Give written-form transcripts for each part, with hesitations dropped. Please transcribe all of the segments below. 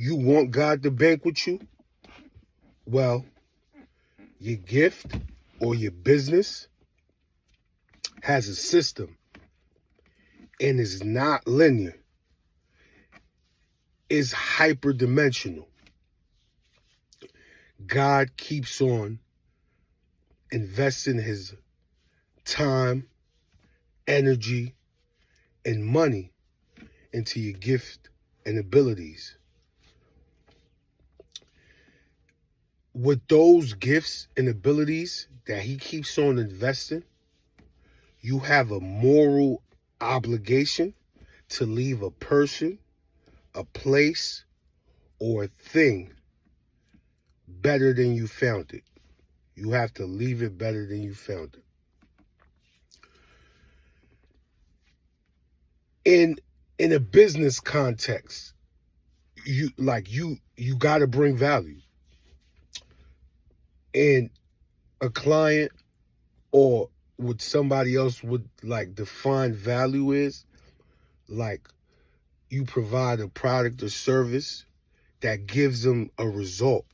You want God to bank with you? Well, your gift or your business has a system and is not linear. It's hyperdimensional. God keeps on investing his time, energy, and money into your gift and abilities. With those gifts and abilities that he keeps on investing, you have a moral obligation to leave a person, a place, or a thing better than you found it. You have to leave it better than you found it. In a business context, you got to bring value. And a client or what somebody else would like define value is like you provide a product or service that gives them a result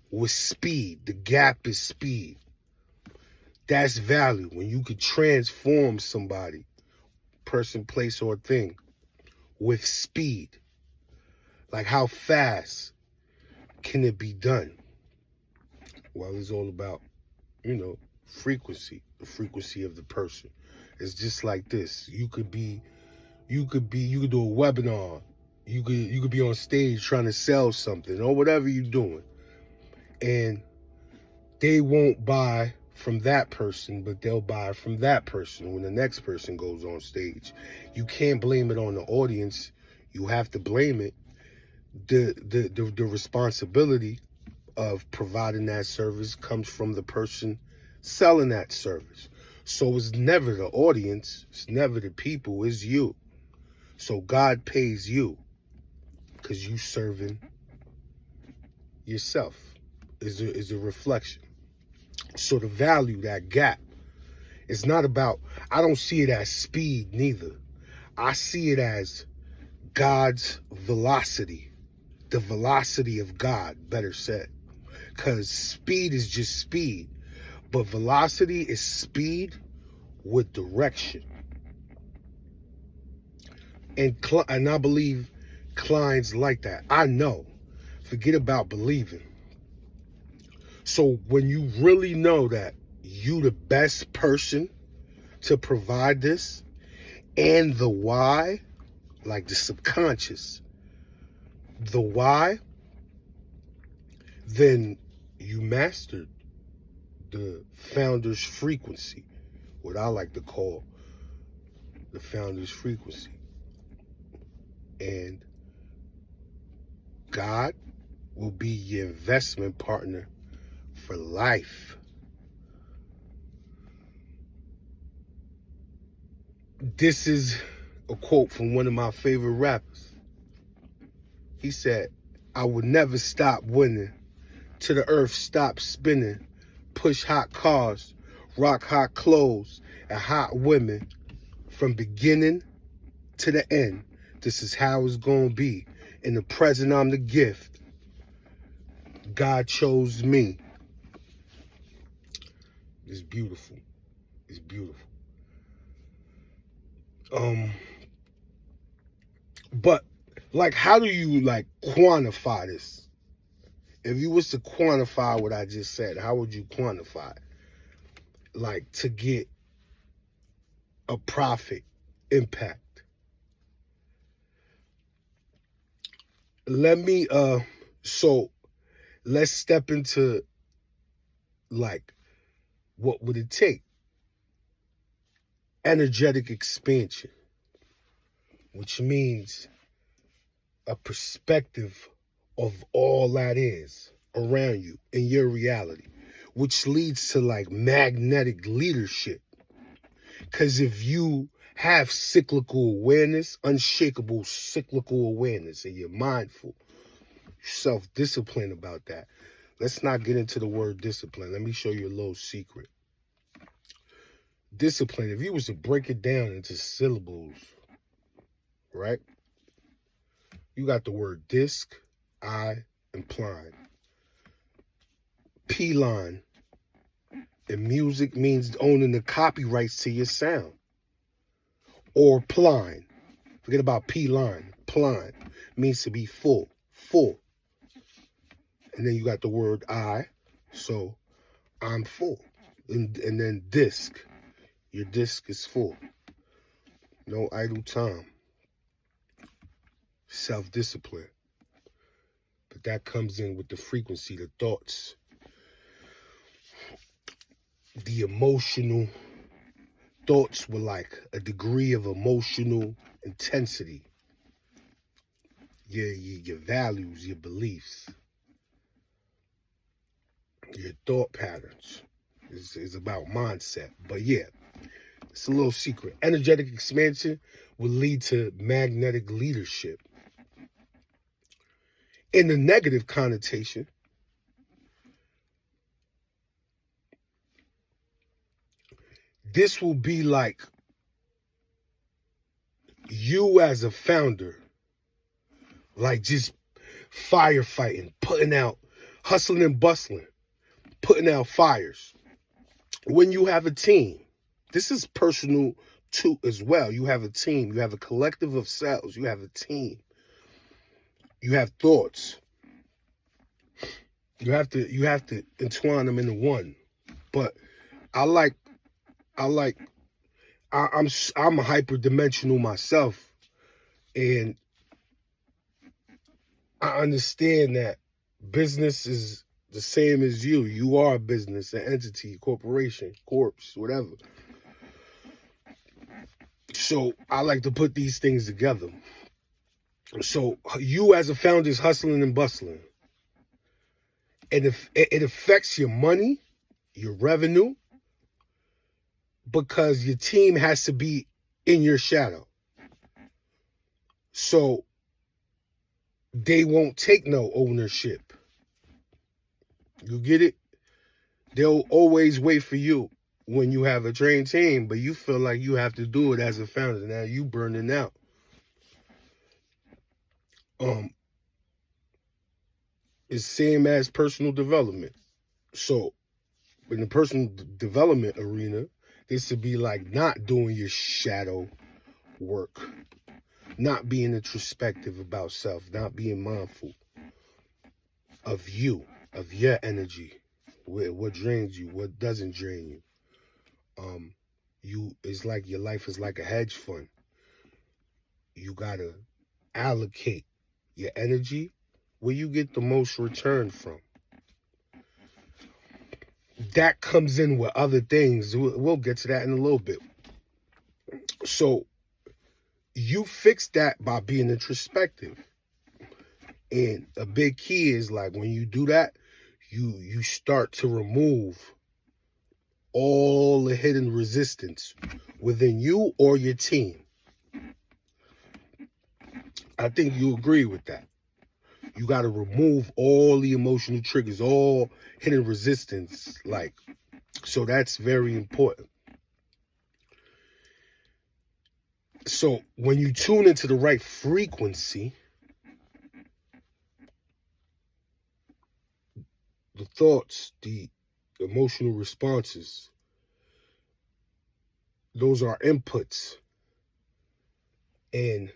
with speed. The gap is speed. That's value. When you could transform somebody, person, place, or thing with speed. Like how fast can it be done? Well, it's all about, frequency, the frequency of the person. It's just like this. You could do a webinar. You could be on stage trying to sell something or whatever you're doing. And they won't buy from that person, but they'll buy from that person when the next person goes on stage. You can't blame it on the audience. You have to blame it. The responsibility of providing that service comes from the person selling that service. So it's never the audience, it's never the people, it's you. So God pays you because you serving yourself is a reflection. So the value, that gap, it's not about, I don't see it as speed neither. I see it as God's velocity, the velocity of God, better said. Because speed is just speed, but velocity is speed with direction. And I believe clients like that. I know. Forget about believing. So when you really know that you the best person to provide this, and the why, like the subconscious, the why, then you mastered the founder's frequency, what I like to call the founder's frequency. And God will be your investment partner for life. This is a quote from one of my favorite rappers. He said, I would never stop winning till the earth stops spinning, push hot cars, rock hot clothes, and hot women. From beginning to the end, this is how it's going to be. In the present, I'm the gift. God chose me. It's beautiful. It's beautiful. But like, how do you like quantify this? If you was to quantify what I just said, how would you quantify it? Like to get a profit impact. So let's step into like, what would it take? Energetic expansion, which means a perspective of all that is around you in your reality, which leads to like magnetic leadership. Because if you have cyclical awareness, unshakable cyclical awareness, and you're mindful, self-discipline about that. Let's not get into the word discipline. Let me show you a little secret. Discipline, if you was to break it down into syllables, right? You got the word disc, I implying. P-line in music means owning the copyrights to your sound. Or pline. Forget about P-line. Pline means to be full. Full. And then you got the word I. So I'm full. And then disc. Your disc is full. No idle time. Self-discipline. But that comes in with the frequency, the thoughts, the emotional thoughts with like a degree of emotional intensity. Your values, your beliefs, your thought patterns is about mindset. But yeah, it's a little secret. Energetic expansion will lead to magnetic leadership. In the negative connotation, this will be like you as a founder, like just firefighting, putting out, hustling and bustling, putting out fires. When you have a team, this is personal too as well. You have a team, you have a collective of cells, you have a team. You have thoughts. You have to entwine them into one. But I'm hyperdimensional myself, and I understand that business is the same as you. You are a business, an entity, corporation, corpse, whatever. So I like to put these things together. So you as a founder is hustling and bustling. And if it affects your money, your revenue, because your team has to be in your shadow. So they won't take no ownership. You get it? They'll always wait for you when you have a trained team, but you feel like you have to do it as a founder. Now you burning out. It's same as personal development. So in the personal development arena, this would be like not doing your shadow work, not being introspective about self, not being mindful of you, of your energy, what drains you, what doesn't drain you. It's like your life is like a hedge fund. You gotta allocate your energy where you get the most return from. That comes in with other things. We'll get to that in a little bit. So you fix that by being introspective. And a big key is like when you do that, you start to remove all the hidden resistance within you or your team. I think you agree with that. You got to remove all the emotional triggers, all hidden resistance. So that's very important. So when you tune into the right frequency, the thoughts, the emotional responses, those are inputs. And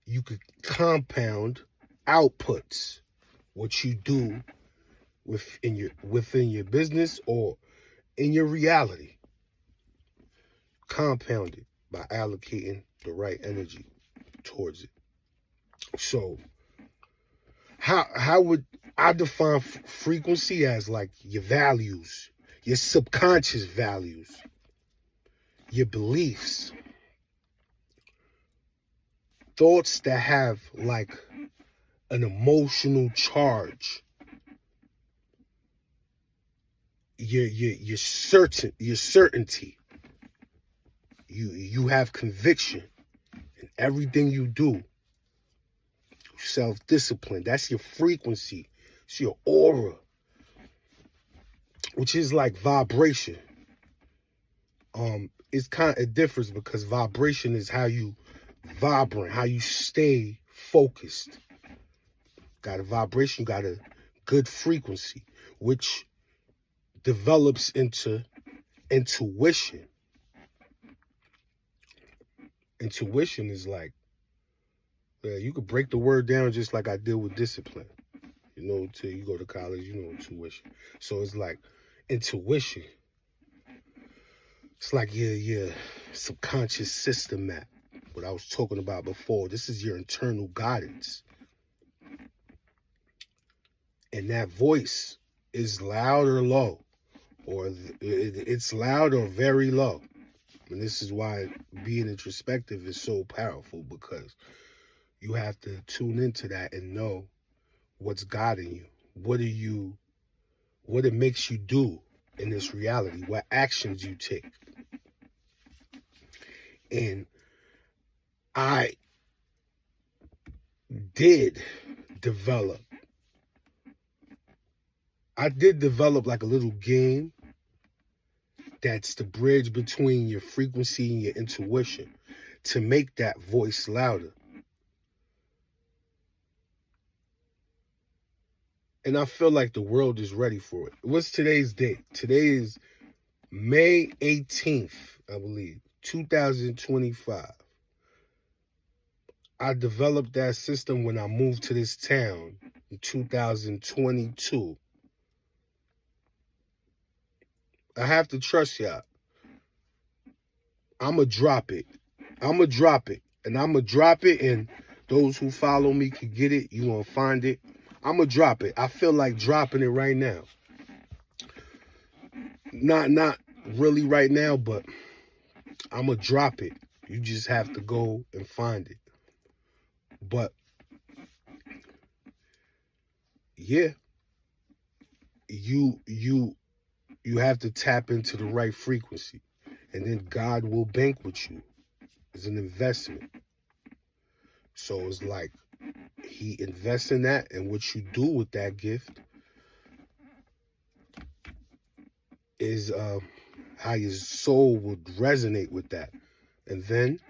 you could compound outputs, what you do within your business or in your reality. Compound it by allocating the right energy towards it. So how would I define frequency? As like your values, your subconscious values, your beliefs, thoughts that have like an emotional charge, your certainty. You have conviction in everything you do. Self-discipline. That's your frequency. It's your aura, which is like vibration. It differs because vibration is how you vibrate, how you stay focused. got a vibration, you got a good frequency, which develops into intuition. Intuition is like, you could break the word down just like I did with discipline. You know, till you go to college, you know, intuition. So it's like intuition. It's like your subconscious system map. What I was talking about before. This is your internal guidance. And that voice is loud or low. Or it's loud or very low. And this is why being introspective is so powerful, because you have to tune into that and know what's guiding you. What it makes you do in this reality, what actions you take. And I did develop like a little game that's the bridge between your frequency and your intuition to make that voice louder. And I feel like the world is ready for it. What's today's date? Today is May 18th, I believe, 2025. I developed that system when I moved to this town in 2022. I have to trust y'all. I'ma drop it. And I'ma drop it, and those who follow me can get it. You gonna find it. I'ma drop it. I feel like dropping it right now. Not really right now, but I'ma drop it. You just have to go and find it. But yeah, you have to tap into the right frequency, and then God will bank with you. It's an investment. So it's like he invests in that, and what you do with that gift is how your soul would resonate with that. And then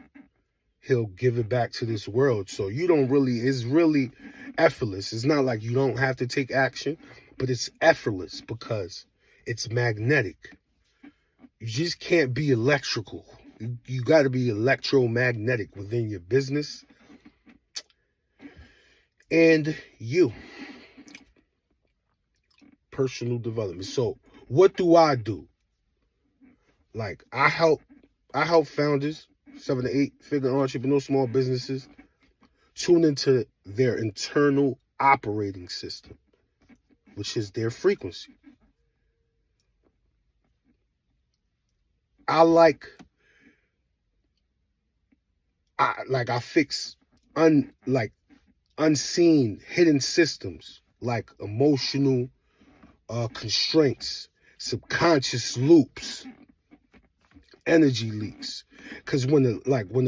he'll give it back to this world. So you don't really, it's really effortless. It's not like you don't have to take action, but it's effortless because it's magnetic. You just can't be electrical. You got to be electromagnetic within your business and you. Personal development. So what do? Like I help founders, 7 to 8 figure entrepreneurs, small businesses, tune into their internal operating system, which is their frequency. I fix unseen hidden systems like emotional constraints, subconscious loops, energy leaks. Because when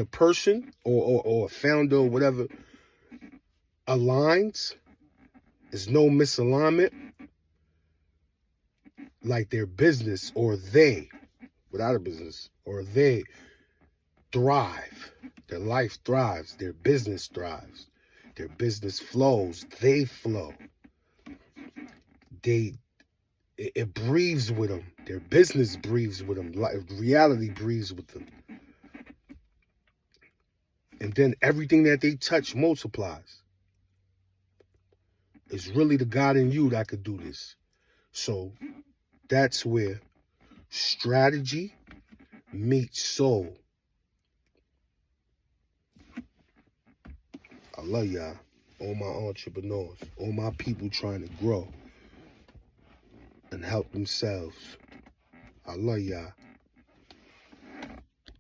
a person or a founder or whatever aligns, there's no misalignment, like their business or they, without a business, or they thrive. Their life thrives. Their business thrives. Their business flows. They flow. It breathes with them. Their business breathes with them. Reality breathes with them. And then everything that they touch multiplies. It's really the God in you that could do this. So that's where strategy meets soul. I love y'all. All my entrepreneurs. All my people trying to grow and help themselves. I love y'all.